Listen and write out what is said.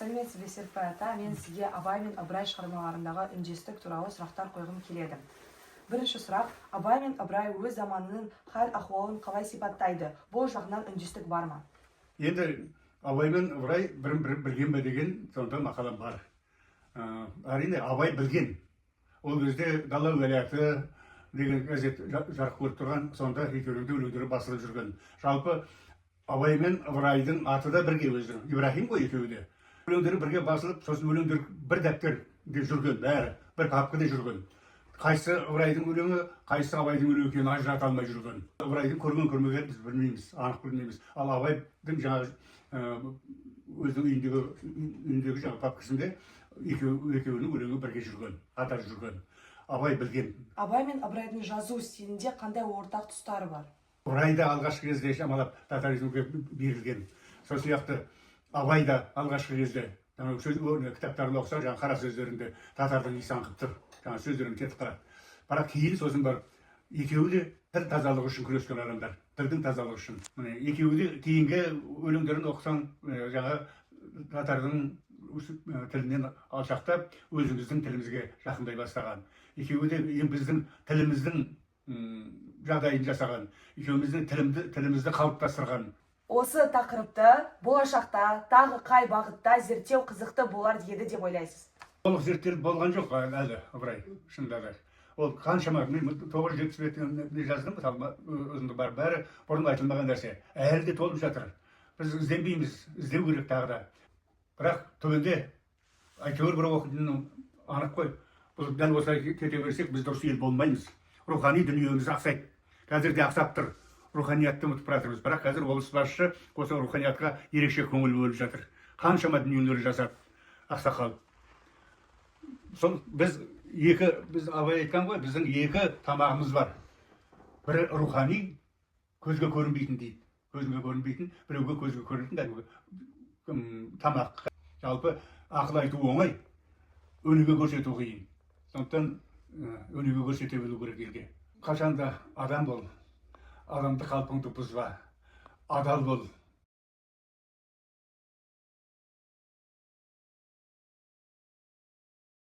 Сәлеметсіз бе Серпай ата, мен сізге Абай мен Ыбырай шығармаларындағы үндестік туралы сұрақтар қойғым келеді. Бірінші сұрақ, Абай мен Ыбырай өз заманының хал-ахуалын қалай сипаттайды? Бұл жағынан үндестік бар ма? Енді Абай мен Ыбырай бірін білген бе деген сонда мақалам бар. Әрине Абай білген. Ол кезде Дала уәлаяты деген газет жарық көріп тұрған, сонда екеуінің өлеңдері басылып жүрген. Жалпы Абай мен Ыбырайдың аты да бірге өздері. Ибрахим ғой екеуі де. Өлеңдері бірге басылып, сосын өлеңдер бір дәптерде жүрген, бәрі бір папкада жүрген. Қайсы Ыбырайдың өлеңі, қайсы Абайдың өлеңі екенін ажырата алмай жүрген. Ыбырайдың көрген-көрмегенін біз білмейміз, анық білмейміз. Ал Абайдың жаңағы өзінің үйіндегі жаңағы папкасында екеуінің өлеңі бірге жүрген, қатар жүрген. Абай білген. Абай мен Ыбырайдың жазу стилінде қандай ортақ тұстары бар? Ыбырайда алғашқы кезде шамалап татаризмге берілген. Сол сияқты Абай да алғашқы кезде кітаптарын оқыса, жаңағы қара сөздерінде татардың иісі аңқып тұр. Жаңағы сөздерін кетіп қалады. Бірақ кейін сосын бар, екеуі де тіл тазалығы үшін күрескен адамдар. Тілдің тазалығы үшін. Екеуі де кейінгі өлеңдерін оқысаң, жаңағы татардың тілінен алшақтап, өзіміздің тілімізге жақындай бастаған. Екеуі де біздің тіліміздің жағдайын жасаған. Екеуміздің тілімізді қалыптастырған. Осы тақырыпты болашақта тағы қай бағытта зерттеу қызықты болар еді деп ойлайсыз? Толық зерттеліп болған жоқ әлі Ыбырай, шынында да. Ол қаншама, мен 970 бетіне жаздым, өзімді бар, бәрі бұрын айтылмаған нәрсе. Әлі де толып жатыр. Біз ізденбейміз, іздеу керек тағы да. Бірақ түбінде әйтеуір бір оқитыны анық қой. Бұл дәл осылай кете берсек, біз дұрыс ел болмаймыз. Рухани дүниеміз ақсайды. Қазір де ақсап тұр. Руханиятты ұмытып баратырмыз. Бірақ қазір облыс басшысы осы руханиятқа ерекше көңіл бөліп жатыр. Қаншама дүниелер жасап, ақсақал. Сол біз Абай айтқан ғой, біздің екі тамағымыз бар. Бірі рухани, көзге көрінбейтін дейді. Көзге көрінбейтін, біреуге көзге көрінетін тамақ. Жалпы ақыл айту оңай, өнеге көрсету қиын. Сондықтан өнеге көрсете білу керек елге. Қашанда адам бол, адамды қалпыңды бұзба, адал бол.